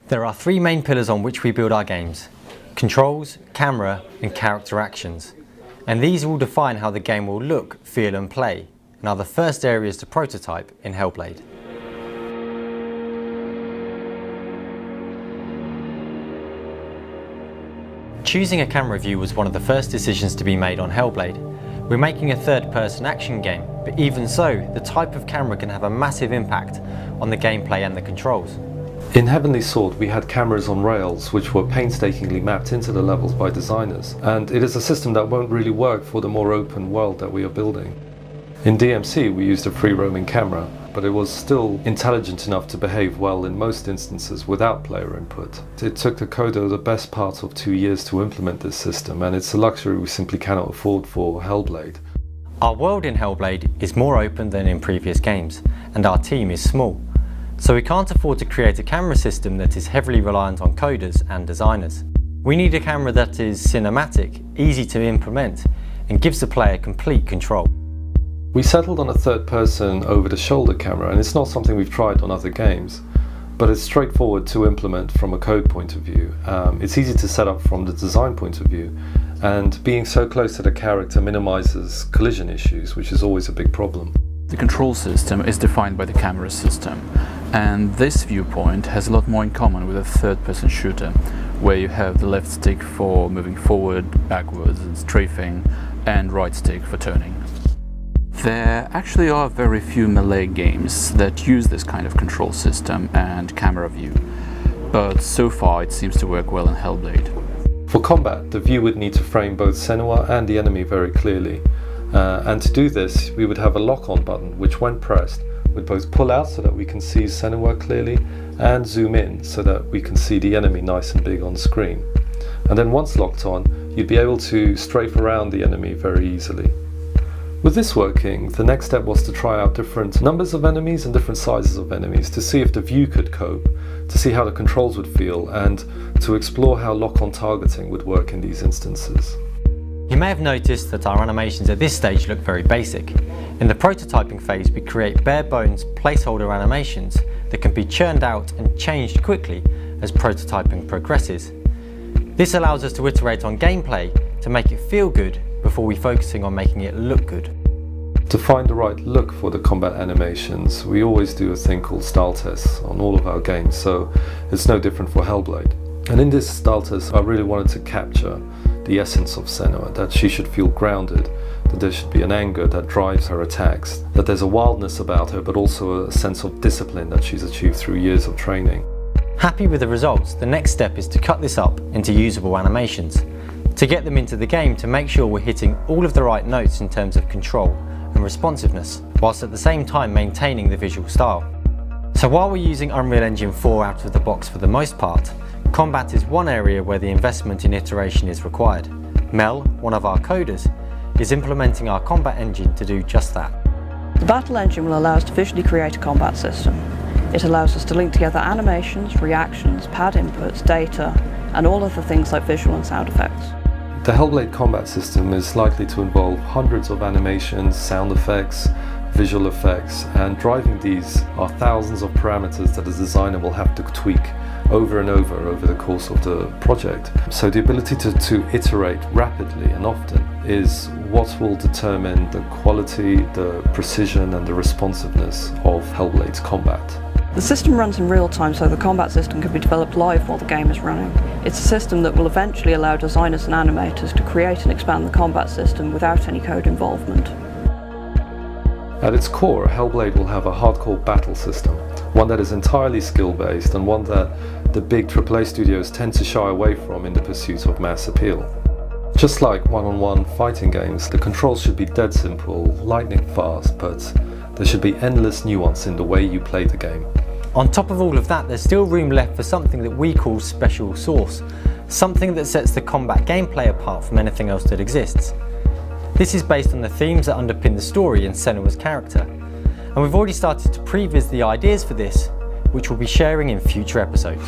There are three main pillars on which we build our games: controls, camera, and character actions. And these will define how the game will look, feel and play, and are the first areas to prototype in Hellblade. Choosing a camera view was one of the first decisions to be made on Hellblade. We're making a third-person action game, but even so, the type of camera can have a massive impact on the gameplay and the controls. In Heavenly Sword, we had cameras on rails which were painstakingly mapped into the levels by designers, and it is a system that won't really work for the more open world that we are building. In DMC, we used a free-roaming camera, but it was still intelligent enough to behave well in most instances without player input. It took the coder the best part of 2 years to implement this system, and it's a luxury we simply cannot afford for Hellblade. Our world in Hellblade is more open than in previous games, and our team is small. So we can't afford to create a camera system that is heavily reliant on coders and designers. We need a camera that is cinematic, easy to implement, and gives the player complete control. We settled on a third-person over-the-shoulder camera, and it's not something we've tried on other games, but it's straightforward to implement from a code point of view. It's easy to set up from the design point of view, and being so close to the character minimizes collision issues, which is always a big problem. The control system is defined by the camera system, and this viewpoint has a lot more in common with a third-person shooter, where you have the left stick for moving forward, backwards and strafing, and right stick for turning. There actually are very few melee games that use this kind of control system and camera view, but so far it seems to work well in Hellblade. For combat, the view would need to frame both Senua and the enemy very clearly. And to do this, we would have a lock-on button, which when pressed, would both pull out so that we can see Senua clearly, and zoom in so that we can see the enemy nice and big on screen. And then once locked on, you'd be able to strafe around the enemy very easily. With this working, the next step was to try out different numbers of enemies and different sizes of enemies to see if the view could cope, to see how the controls would feel, and to explore how lock-on targeting would work in these instances. You may have noticed that our animations at this stage look very basic. In the prototyping phase, we create bare bones placeholder animations that can be churned out and changed quickly as prototyping progresses. This allows us to iterate on gameplay to make it feel good before we focusing on making it look good. To find the right look for the combat animations, we always do a thing called style tests on all of our games, so it's no different for Hellblade. And in this style test, I really wanted to capture the essence of Senua, that she should feel grounded, that there should be an anger that drives her attacks, that there's a wildness about her, but also a sense of discipline that she's achieved through years of training. Happy with the results, the next step is to cut this up into usable animations, to get them into the game to make sure we're hitting all of the right notes in terms of control and responsiveness, whilst at the same time maintaining the visual style. So while we're using Unreal Engine 4 out of the box for the most part, combat is one area where the investment in iteration is required. Mel, one of our coders, is implementing our combat engine to do just that. The battle engine will allow us to visually create a combat system. It allows us to link together animations, reactions, pad inputs, data, and all other things like visual and sound effects. The Hellblade combat system is likely to involve hundreds of animations, sound effects, visual effects, and driving these are thousands of parameters that a designer will have to tweak over and over the course of the project. So the ability to iterate rapidly and often is what will determine the quality, the precision and the responsiveness of Hellblade's combat. The system runs in real time, so the combat system can be developed live while the game is running. It's a system that will eventually allow designers and animators to create and expand the combat system without any code involvement. At its core, Hellblade will have a hardcore battle system, one that is entirely skill-based and one that the big AAA studios tend to shy away from in the pursuit of mass appeal. Just like one-on-one fighting games, the controls should be dead simple, lightning fast, but there should be endless nuance in the way you play the game. On top of all of that, there's still room left for something that we call special sauce, something that sets the combat gameplay apart from anything else that exists. This is based on the themes that underpin the story and Senua's character, and we've already started to previs the ideas for this, which we'll be sharing in future episodes.